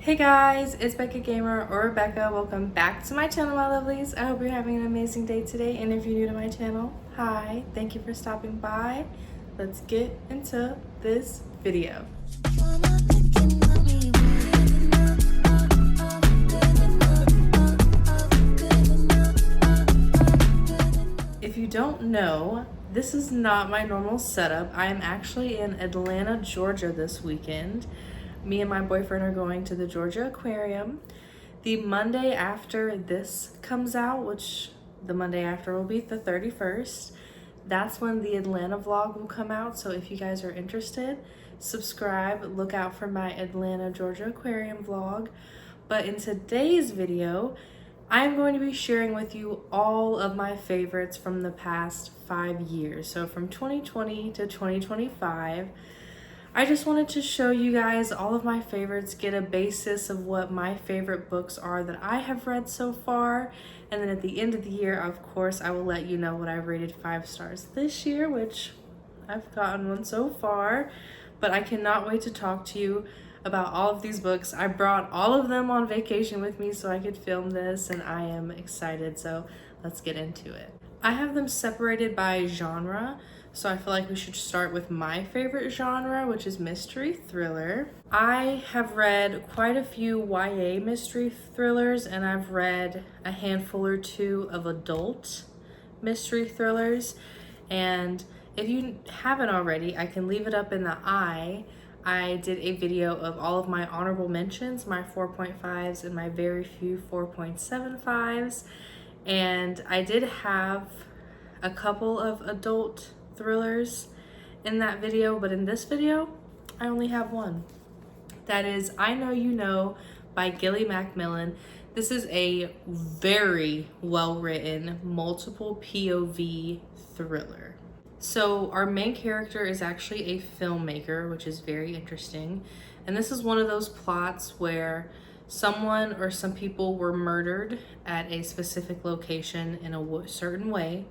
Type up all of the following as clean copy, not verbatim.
Hey guys, it's Becca Gamer or Rebecca. Welcome back to my channel, my lovelies. I hope you're having an amazing day today. And if you're new to my channel, hi, thank you for stopping by. Let's get into this video. If you don't know, this is not my normal setup. I am actually in Atlanta, Georgia this weekend. Me and my boyfriend are going to the Georgia Aquarium. The Monday after this comes out, which the Monday after will be the 31st, that's when the Atlanta vlog will come out. So if you guys are interested, subscribe, look out for my Atlanta, Georgia Aquarium vlog. But in today's video, I'm going to be sharing with you all of my favorites from the past 5 years. So from 2020 to 2025, I just wanted to show you guys all of my favorites, get a basis of what my favorite books are that I have read so far. And then at the end of the year, of course, I will let you know what I've rated 5 stars this year, which I've gotten one so far. But I cannot wait to talk to you about all of these books. I brought all of them on vacation with me so I could film this, and I am excited. So let's get into it. I have them separated by genre. So I feel like we should start with my favorite genre, which is mystery thriller. I have read quite a few YA mystery thrillers, and I've read a handful or two of adult mystery thrillers. And if you haven't already, I can leave it up in the eye. I did a video of all of my honorable mentions, my 4.5s and my very few 4.75s. And I did have a couple of adult thrillers in that video, but in this video I only have one. That is I Know You Know by Gilly Macmillan. This is a very well written multiple POV thriller. So our main character is actually a filmmaker, which is very interesting, and this is one of those plots where someone or some people were murdered at a specific location in a certain way,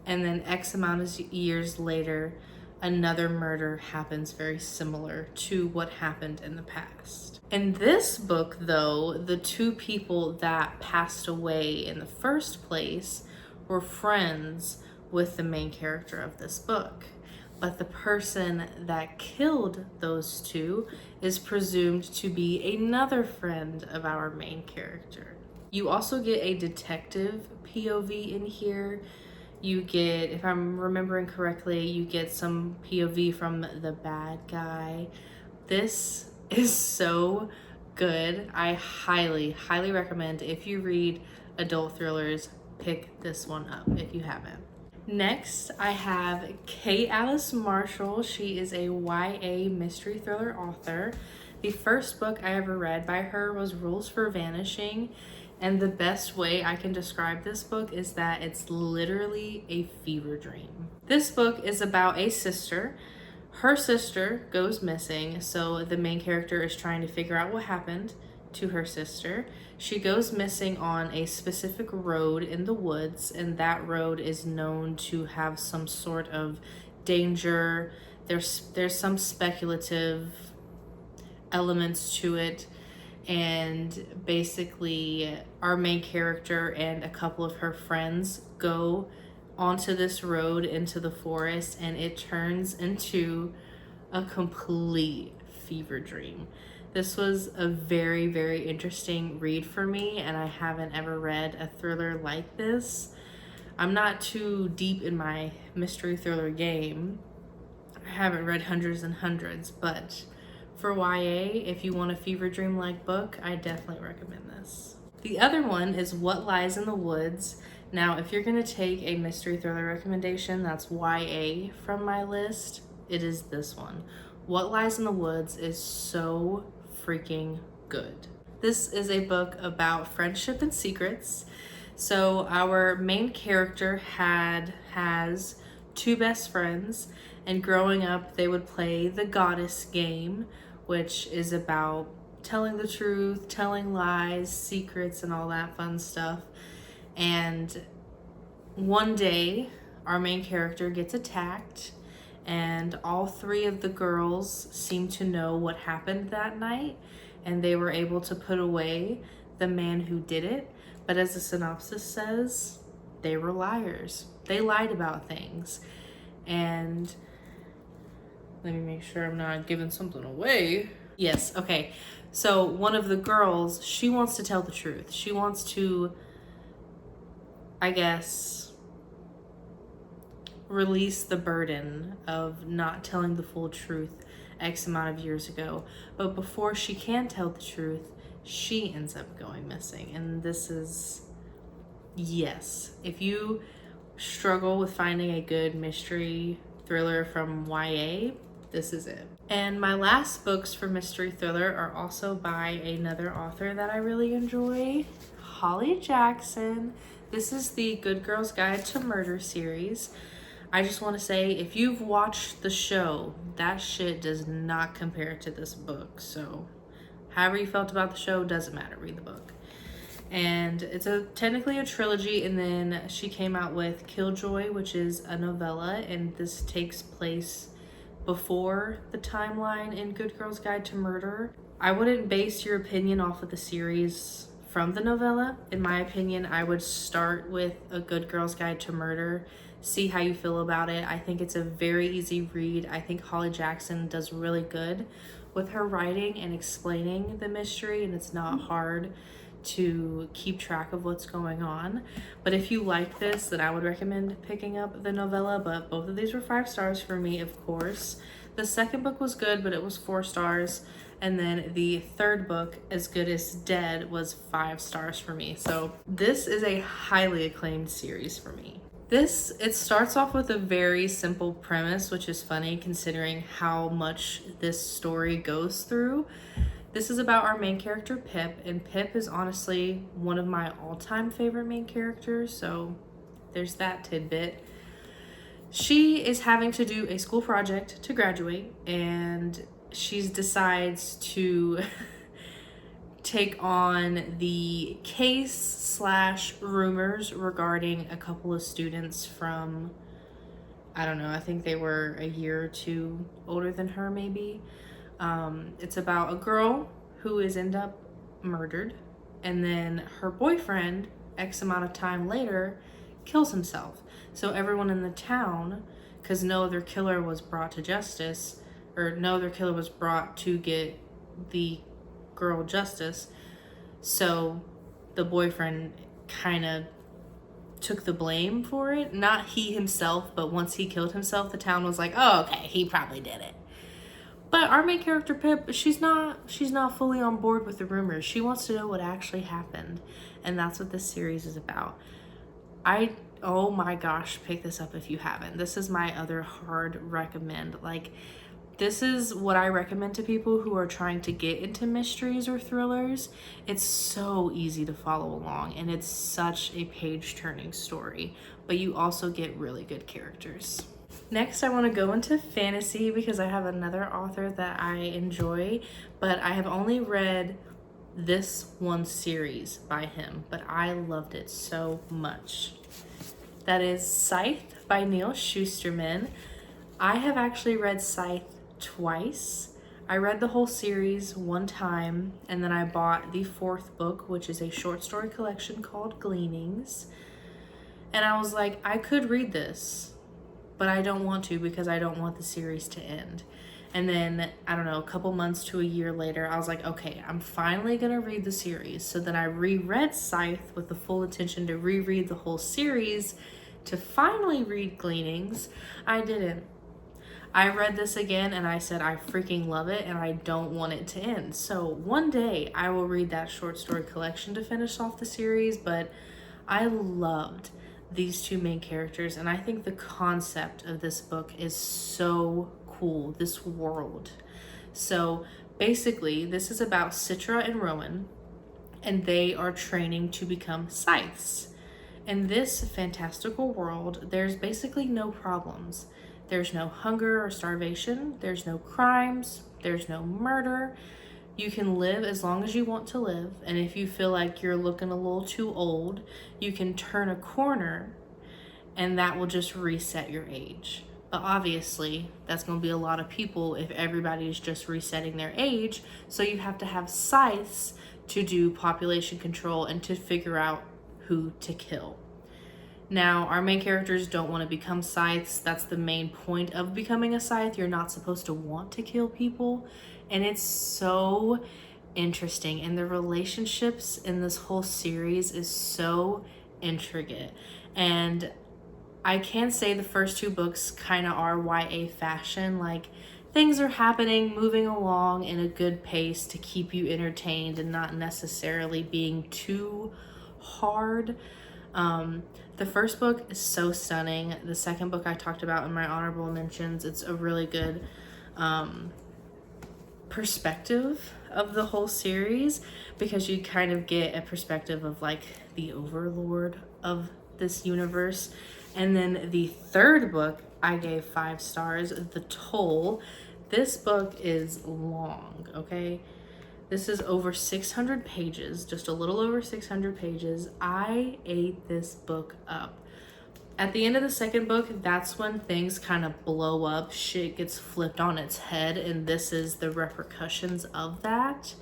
and then X amount of years later, another murder happens very similar to what happened in the past. In this book, though, the two people that passed away in the first place were friends with the main character of this book. But the person that killed those two is presumed to be another friend of our main character. You also get a detective POV in here. You get, if I'm remembering correctly, you get some POV from the bad guy. This is so good. I highly, highly recommend, if you read adult thrillers, pick this one up if you haven't. Next, I have Kate Alice Marshall. She is a YA mystery thriller author. The first book I ever read by her was Rules for Vanishing. And the best way I can describe this book is that it's literally a fever dream. This book is about a sister. Her sister goes missing, so the main character is trying to figure out what happened to her sister. She goes missing on a specific road in the woods, and that road is known to have some sort of danger. There's some speculative elements to it. And basically our main character and a couple of her friends go onto this road into the forest, and it turns into a complete fever dream. This was a very, very interesting read for me, and I haven't ever read a thriller like this. I'm not too deep in my mystery thriller game. I haven't read hundreds and hundreds, but for YA, if you want a fever dream-like book, I definitely recommend this. The other one is What Lies in the Woods. Now, if you're gonna take a mystery thriller recommendation that's YA from my list, it is this one. What Lies in the Woods is so freaking good. This is a book about friendship and secrets. So our main character has two best friends, and growing up they would play the goddess game, which is about telling the truth, telling lies, secrets, and all that fun stuff. And one day, our main character gets attacked, and all three of the girls seem to know what happened that night, and they were able to put away the man who did it. But as the synopsis says, they were liars. They lied about things. And let me make sure I'm not giving something away. Yes, okay. So one of the girls, she wants to tell the truth. She wants to, I guess, release the burden of not telling the full truth X amount of years ago. But before she can tell the truth, she ends up going missing. And this is, yes, if you struggle with finding a good mystery thriller from YA, this is it. And my last books for mystery thriller are also by another author that I really enjoy, Holly Jackson. This is the Good Girl's Guide to Murder series. I just want to say, if you've watched the show, that shit does not compare to this book. So however you felt about the show, doesn't matter, read the book. And it's technically a trilogy, and then she came out with Killjoy, which is a novella, and this takes place before the timeline in Good Girl's Guide to Murder. I wouldn't base your opinion off of the series from the novella. In my opinion, I would start with A Good Girl's Guide to Murder, see how you feel about it. I think it's a very easy read. I think Holly Jackson does really good with her writing and explaining the mystery, and it's not hard to keep track of what's going on. But if you like this, then I would recommend picking up the novella. But both of these were 5 stars for me, of course. The second book was good, but it was 4 stars. And then the third book, As Good as Dead, was 5 stars for me. So this is a highly acclaimed series for me. It starts off with a very simple premise, which is funny considering how much this story goes through. This is about our main character, Pip, and Pip is honestly one of my all-time favorite main characters, so there's that tidbit. She is having to do a school project to graduate, and she decides to take on the case/rumors regarding a couple of students from, I don't know, I think they were a year or two older than her maybe. It's about a girl who is end up murdered, and then her boyfriend, X amount of time later, kills himself. So everyone in the town, because no other killer was brought to justice, or no other killer was brought to get the girl justice, so the boyfriend kind of took the blame for it. Not he himself, but once he killed himself, the town was like, oh, okay, he probably did it. But our main character, Pip, she's not fully on board with the rumors. She wants to know what actually happened. And that's what this series is about. Oh my gosh, pick this up if you haven't. This is my other hard recommend. Like, this is what I recommend to people who are trying to get into mysteries or thrillers. It's so easy to follow along, and it's such a page-turning story. But you also get really good characters. Next, I want to go into fantasy because I have another author that I enjoy, but I have only read this one series by him, but I loved it so much. That is Scythe by Neil Shusterman. I have actually read Scythe twice. I read the whole series one time, and then I bought the 4th book, which is a short story collection called Gleanings. And I was like, I could read this, but I don't want to because I don't want the series to end. And then, I don't know, a couple months to a year later, I was like, okay, I'm finally gonna read the series. So then I reread Scythe with the full intention to reread the whole series to finally read Gleanings. I didn't. I read this again and I said, I freaking love it and I don't want it to end. So one day I will read that short story collection to finish off the series, but I loved these 2 main characters, and I think the concept of this book is so cool, this world. So basically, this is about Citra and Rowan, and they are training to become scythes. In this fantastical world, there's basically no problems. There's no hunger or starvation, there's no crimes, there's no murder. You can live as long as you want to live, and if you feel like you're looking a little too old, you can turn a corner and that will just reset your age. But obviously, that's going to be a lot of people if everybody's just resetting their age. So you have to have scythes to do population control and to figure out who to kill. Now, our main characters don't want to become scythes. That's the main point of becoming a scythe. You're not supposed to want to kill people. And it's so interesting. And the relationships in this whole series is so intricate. And I can say the first two books kind of are YA fashion. Like, things are happening, moving along in a good pace to keep you entertained and not necessarily being too hard. The first book is so stunning. The second book I talked about in my honorable mentions. It's a really good perspective of the whole series, because you kind of get a perspective of like the overlord of this universe. And then the third book I gave 5 stars, The Toll. This book is long, okay? This is over 600 pages, just a little over 600 pages. I ate this book up. At the end of the second book, that's when things kind of blow up. Shit gets flipped on its head, and this is the repercussions of that.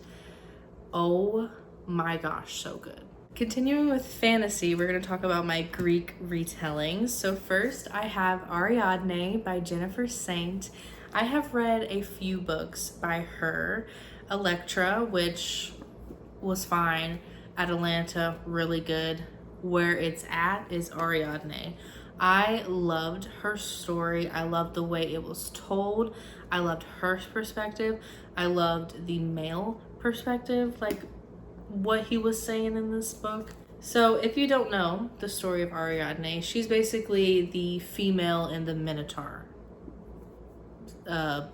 Oh my gosh, so good. Continuing with fantasy, we're going to talk about my Greek retellings. So first, I have Ariadne by Jennifer Saint. I have read a few books by her. Electra, which was fine. Atalanta, really good. Where it's at is Ariadne. I loved her story. I loved the way it was told. I loved her perspective. I loved the male perspective, like what he was saying in this book. So if you don't know the story of Ariadne, she's basically the female in the Minotaur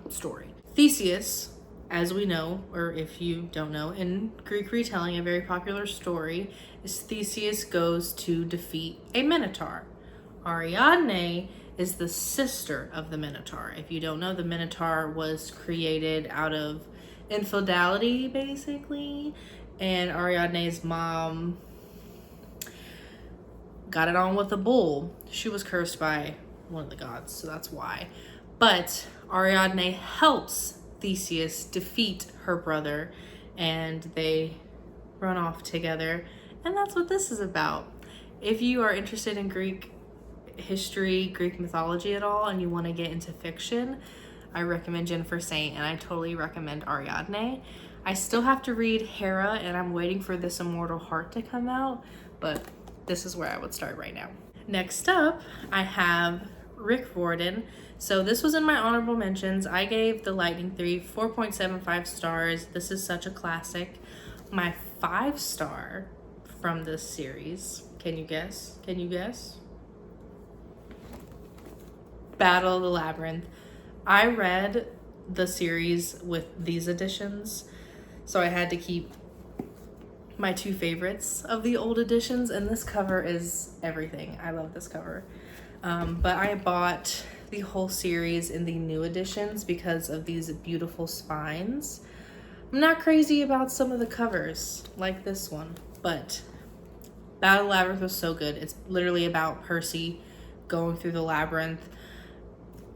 story. Theseus, as we know, or if you don't know, in Greek retelling, a very popular story is Theseus goes to defeat a Minotaur. Ariadne is the sister of the Minotaur. If you don't know, the Minotaur was created out of infidelity, basically, and Ariadne's mom got it on with a bull. She was cursed by one of the gods, so that's why. But Ariadne helps Theseus defeat her brother, and they run off together, and that's what this is about. If you are interested in Greek history, Greek mythology at all, and you want to get into fiction, I recommend Jennifer Saint, and I totally recommend Ariadne. I still have to read Hera, and I'm waiting for This Immortal Heart to come out, but this is where I would start right now. Next up, I have Rick Riordan. So this was in my honorable mentions. I gave The Lightning Thief 4.75 stars. This is such a classic. My 5-star from this series, can you guess? Can you guess? Battle of the Labyrinth. I read the series with these editions, so I had to keep my 2 favorites of the old editions, and this cover is everything. I love this cover. But I bought the whole series in the new editions because of these beautiful spines. I'm not crazy about some of the covers, like this one, but Battle of the Labyrinth was so good. It's literally about Percy going through the labyrinth.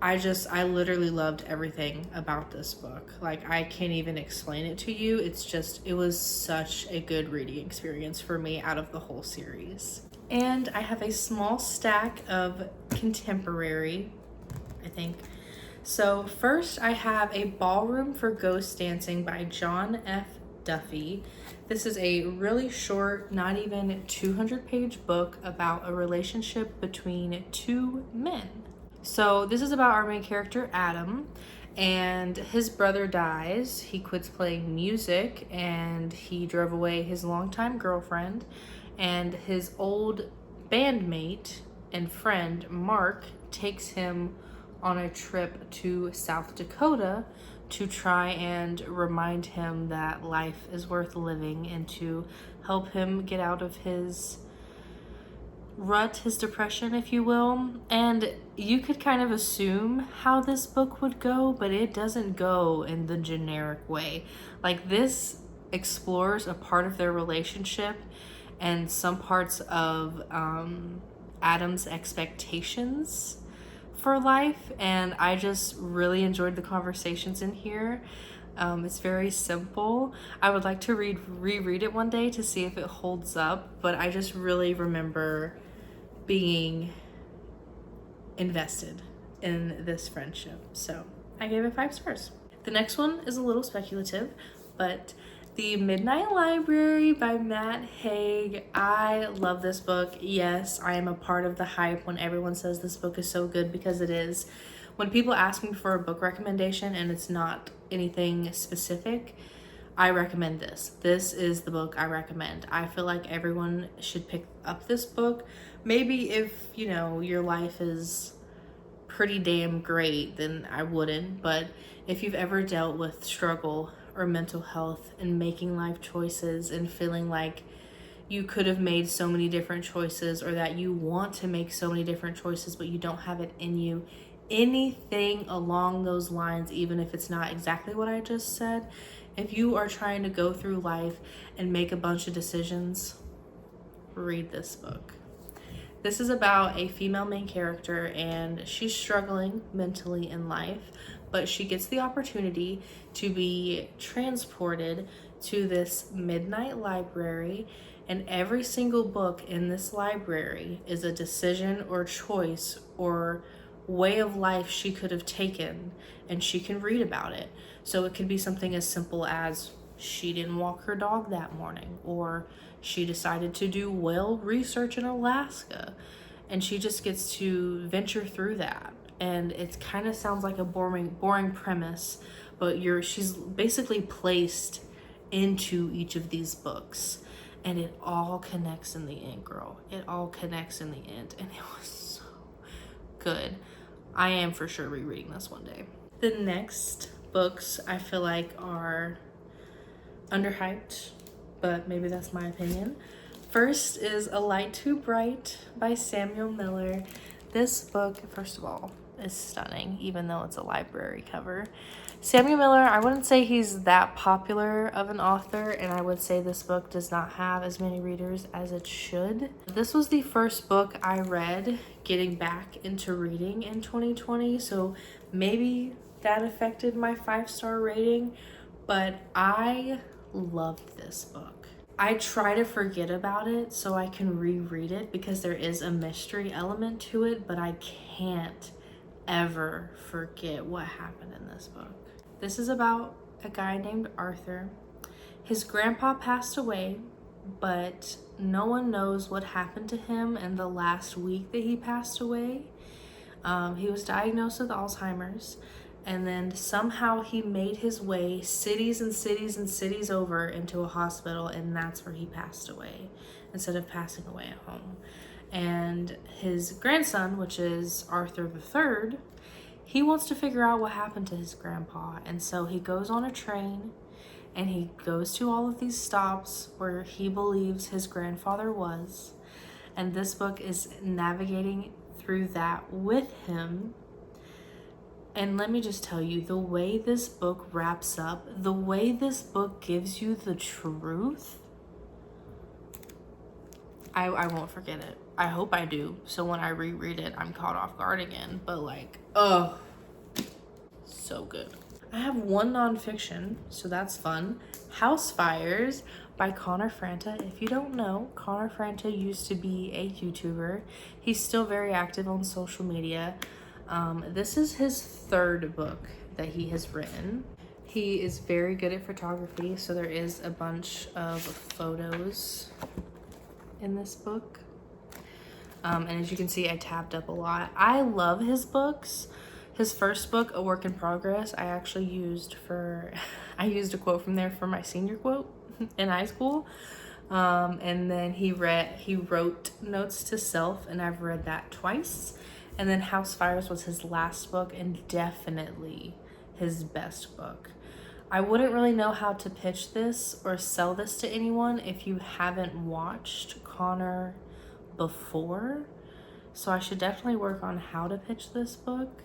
I literally loved everything about this book. Like, I can't even explain it to you. It was such a good reading experience for me out of the whole series. And I have a small stack of contemporary, I think. So first I have A Ballroom for Ghost Dancing by John F. Duffy. This is a really short, not even 200-page book about a relationship between 2 men. So this is about our main character, Adam, and his brother dies. He quits playing music, and he drove away his longtime girlfriend, and his old bandmate and friend, Mark, takes him on a trip to South Dakota to try and remind him that life is worth living and to help him get out of his rut, his depression, if you will. And you could kind of assume how this book would go, but it doesn't go in the generic way. Like, this explores a part of their relationship and some parts of Adam's expectations for life, and I just really enjoyed the conversations in here. It's very simple. I would like to reread it one day to see if it holds up, but I just really remember being invested in this friendship. So I gave it 5 stars. The next one is a little speculative, but The Midnight Library by Matt Haig. I love this book. Yes, I am a part of the hype when everyone says this book is so good, because it is. When people ask me for a book recommendation and it's not anything specific, I recommend this. This is the book I recommend. I feel like everyone should pick up this book. Maybe if, you know, your life is pretty damn great, then I wouldn't. But if you've ever dealt with struggle or mental health and making life choices and feeling like you could have made so many different choices, or that you want to make so many different choices but you don't have it in you, anything along those lines, even if it's not exactly what I just said, if you are trying to go through life and make a bunch of decisions, read this book. This is about a female main character, and she's struggling mentally in life, but she gets the opportunity to be transported to this midnight library, and every single book in this library is a decision or choice or way of life she could have taken, and she can read about it. So it could be something as simple as she didn't walk her dog that morning, or she decided to do whale research in Alaska, and she just gets to venture through that. And it kind of sounds like a boring premise, but she's basically placed into each of these books, and it all connects in the end, girl. It all connects in the end, and it was so good. I am for sure rereading this one day. The next books I feel like are underhyped, but maybe that's my opinion. First is A Light Too Bright by Samuel Miller. This book, first of all, is stunning, even though it's a library cover. Samuel Miller, I wouldn't say he's that popular of an author, and I would say this book does not have as many readers as it should. This was the first book I read getting back into reading in 2020, so maybe that affected my 5-star rating, but I loved this book. I try to forget about it so I can reread it, because there is a mystery element to it, but I can't ever forget what happened in this book. This is about a guy named Arthur. His grandpa passed away, but no one knows what happened to him in the last week that he passed away. He was diagnosed with Alzheimer's, and then somehow he made his way cities and cities and cities over into a hospital, and that's where he passed away instead of passing away at home. And his grandson, which is Arthur III, he wants to figure out what happened to his grandpa, and so he goes on a train and he goes to all of these stops where he believes his grandfather was, and this book is navigating through that with him. And let me just tell you, the way this book wraps up, the way this book gives you the truth, I won't forget it. I hope I do, so when I reread it, I'm caught off guard again. But like, oh, so good. I have one nonfiction, so that's fun. House Fires by Connor Franta. If you don't know, Connor Franta used to be a YouTuber. He's still very active on social media. This is his 3rd book that he has written. He is very good at photography, so there is a bunch of photos in this book. And as you can see, I tabbed up a lot. I love his books. His first book, A Work in Progress, I actually used I used a quote from there for my senior quote in high school. And then he wrote Notes to Self, and I've read that twice. And then House Fires was his last book, and definitely his best book. I wouldn't really know how to pitch this or sell this to anyone if you haven't watched Connor before, so I should definitely work on how to pitch this book.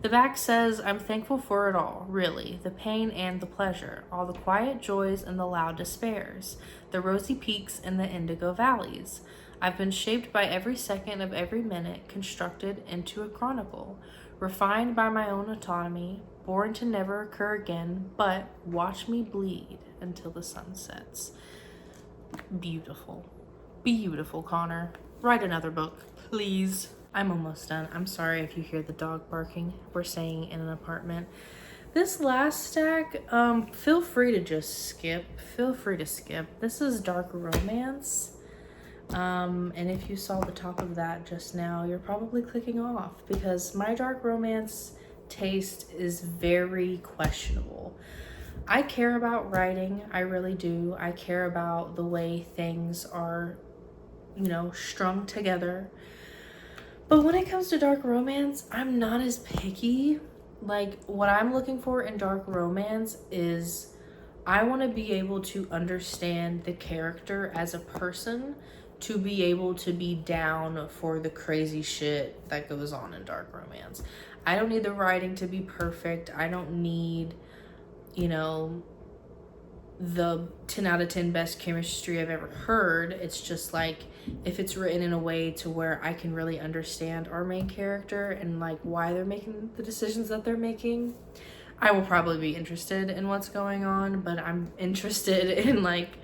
The back says, I'm thankful for it all, really, the pain and the pleasure, all the quiet joys and the loud despairs, the rosy peaks and the indigo valleys. I've been shaped by every second of every minute, constructed into a chronicle, refined by my own autonomy, born to never occur again, but watch me bleed until the sun sets. Beautiful. Beautiful, Connor. Write another book, please. I'm almost done. I'm sorry if you hear the dog barking. We're staying in an apartment. This last stack, feel free to just skip. Feel free to skip. This is dark romance. And if you saw the top of that just now, you're probably clicking off because my dark romance taste is very questionable. I care about writing, I really do. I care about the way things are, strung together. But when it comes to dark romance, I'm not as picky. Like, what I'm looking for in dark romance is I want to be able to understand the character as a person, to be able to be down for the crazy shit that goes on in dark romance. I don't need the writing to be perfect. I don't need, the 10 out of 10 best chemistry I've ever heard. It's just like, if it's written in a way to where I can really understand our main character and like why they're making the decisions that they're making, I will probably be interested in what's going on. But I'm interested in like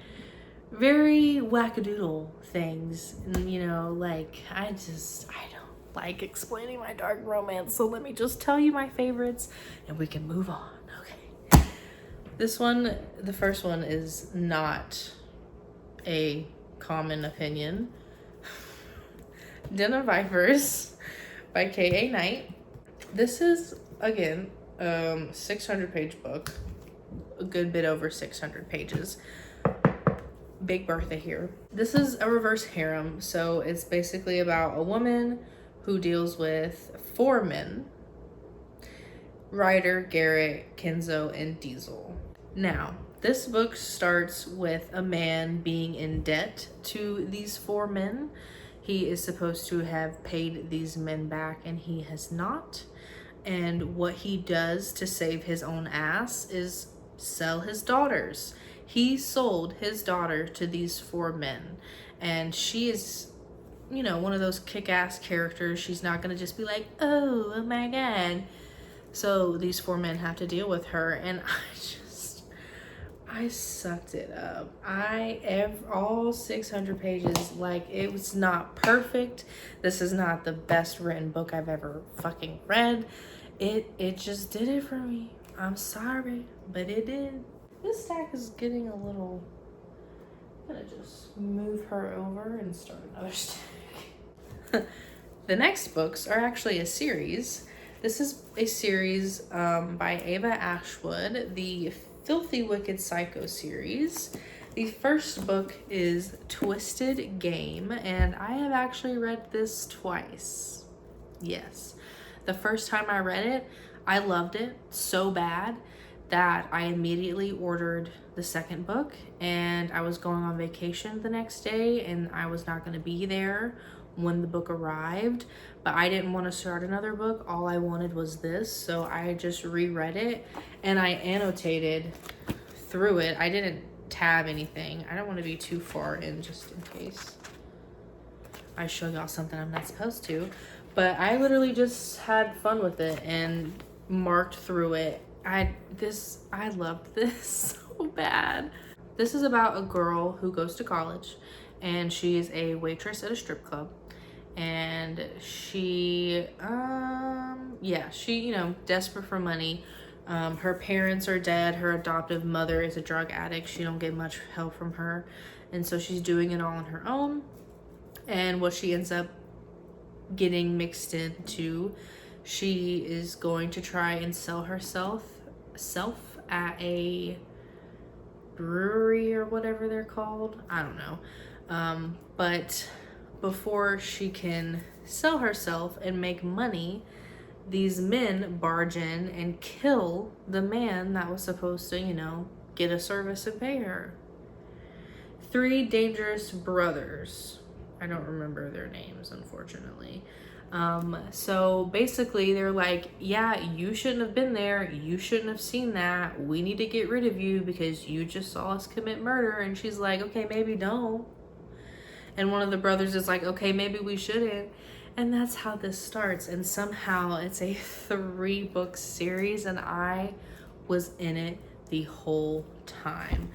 very wackadoodle things, and I don't like explaining my dark romance, so let me just tell you my favorites and we can move on. Okay, this one, the first one, is not a common opinion. Den of Vipers by K.A. Knight. This is, again, 600 page book, a good bit over 600 pages. Big Bertha here. This is a reverse harem, so it's basically about a woman who deals with 4 men: Ryder, Garrett, Kenzo, and Diesel. Now, this book starts with a man being in debt to these 4 men. He is supposed to have paid these men back, and he has not. And what he does to save his own ass is sell his daughters. He sold his daughter to these 4 men, and she is, one of those kick-ass characters. She's not gonna just be like, oh my god. So these 4 men have to deal with her, and I sucked it up. All 600 pages, like, it was not perfect. This is not the best written book I've ever fucking read. It just did it for me. I'm sorry, but it did. This stack is getting a little, I'm gonna just move her over and start another stack. The next books are actually a series. This is a series by Ava Ashwood, the Filthy Wicked Psycho series. The first book is Twisted Game, and I have actually read this twice. Yes. The first time I read it, I loved it so bad that I immediately ordered the second book, and I was going on vacation the next day and I was not going to be there when the book arrived, but I didn't want to start another book. All I wanted was this, so I just reread it and I annotated through it. I didn't tab anything. I don't want to be too far in, just in case I show y'all something I'm not supposed to, but I literally just had fun with it and marked through it. I loved this so bad. This is about a girl who goes to college, and she is a waitress at a strip club, and she desperate for money. Her parents are dead. Her adoptive mother is a drug addict. She don't get much help from her, and so she's doing it all on her own. And what she ends up getting mixed into, she is going to try and sell herself at a brewery or whatever they're called. I don't know. But before she can sell herself and make money, these men barge in and kill the man that was supposed to, get a service and pay her. 3 dangerous brothers. I don't remember their names, unfortunately. So basically they're like, yeah, you shouldn't have been there. You shouldn't have seen that. We need to get rid of you because you just saw us commit murder. And she's like, okay, maybe don't. And one of the brothers is like, okay, maybe we shouldn't. And that's how this starts. And somehow it's a 3-book series, and I was in it the whole time.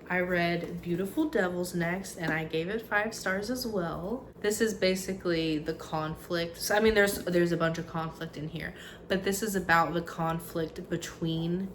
I read Beautiful Devils next, and I gave it 5 stars as well. This is basically the conflict. So, I mean, there's a bunch of conflict in here, but this is about the conflict between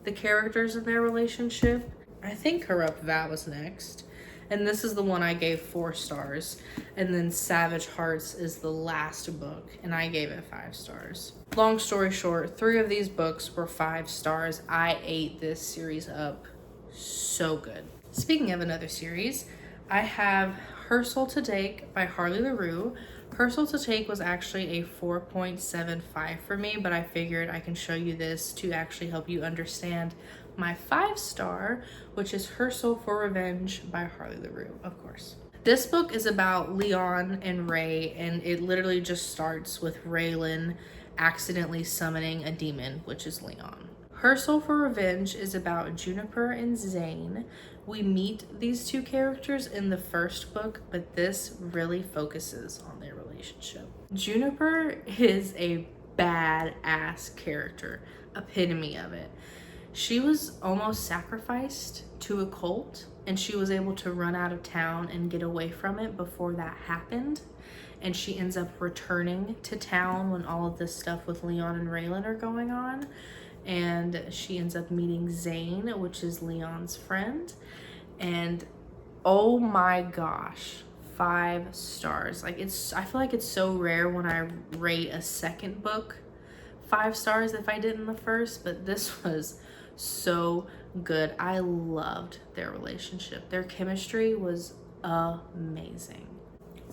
the characters in their relationship. I think Corrupt Vat was next. And this is the one I gave 4 stars. And then Savage Hearts is the last book, and I gave it 5 stars. Long story short, 3 of these books were 5 stars. I ate this series up so good. Speaking of another series, I have Her Soul to Take by Harley LaRue. Her Soul to Take was actually a 4.75 for me, but I figured I can show you this to actually help you understand my 5-star, which is Her Soul for Revenge by Harley LaRue, of course. This book is about Leon and Ray, and it literally just starts with Raylan accidentally summoning a demon, which is Leon. Her Soul for Revenge is about Juniper and Zane. We meet these 2 characters in the first book, but this really focuses on their relationship. Juniper is a badass character, epitome of it. She was almost sacrificed to a cult, and she was able to run out of town and get away from it before that happened. And she ends up returning to town when all of this stuff with Leon and Raylan are going on. And she ends up meeting Zane, which is Leon's friend. And oh my gosh, 5 stars. Like, I feel like it's so rare when I rate a second book 5 stars if I did in the first, but this was so good. I loved their relationship. Their chemistry was amazing.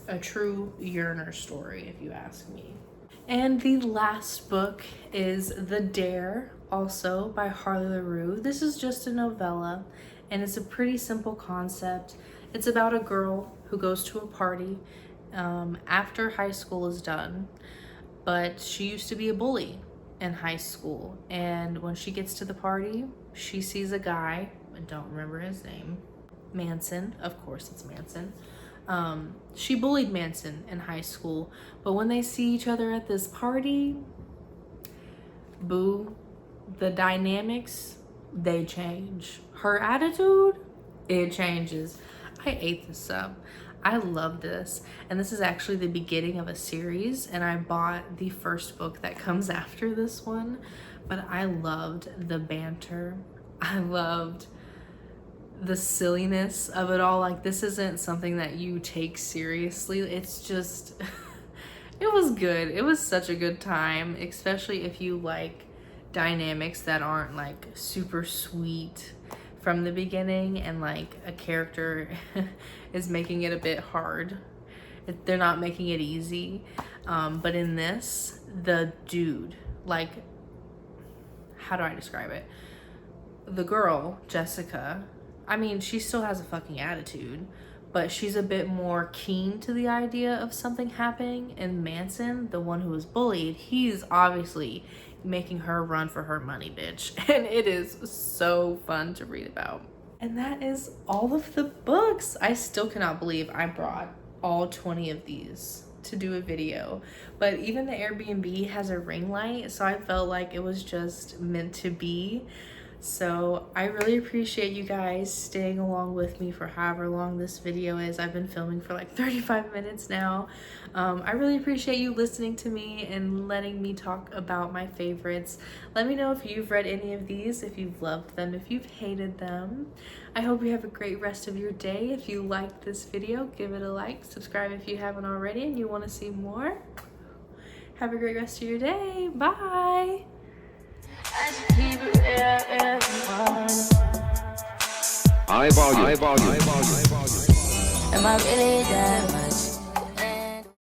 A true yearner story, if you ask me. And the last book is The Dare, also by Harley LaRue. This is just a novella, and it's a pretty simple concept. It's about a girl who goes to a party after high school is done, but she used to be a bully in high school. And when she gets to the party, she sees a guy, I don't remember his name, Manson, of course it's Manson. She bullied Manson in high school, but when they see each other at this party, boo, the dynamics, they change. Her attitude, it changes. I ate this up. I love this, and this is actually the beginning of a series, and I bought the first book that comes after this one, but I loved the banter. I loved the silliness of it all. Like, this isn't something that you take seriously. It's just, it was good. It was such a good time, especially if you like dynamics that aren't like super sweet from the beginning, and like a character is making it a bit hard. They're not making it easy. But in this, the dude, like, how do I describe it? The girl, Jessica, I mean, she still has a fucking attitude, but she's a bit more keen to the idea of something happening. And Manson, the one who was bullied, he's obviously making her run for her money, bitch. And it is so fun to read about. And that is all of the books. I still cannot believe I brought all 20 of these to do a video. But even the Airbnb has a ring light, so I felt like it was just meant to be. So I really appreciate you guys staying along with me for however long this video is. I've been filming for like 35 minutes now. I really appreciate you listening to me and letting me talk about my favorites. Let me know if you've read any of these, if you've loved them, if you've hated them. I hope you have a great rest of your day. If you liked this video, give it a like, subscribe if you haven't already and you want to see more. Have a great rest of your day. Bye. High volume. Am I really that much?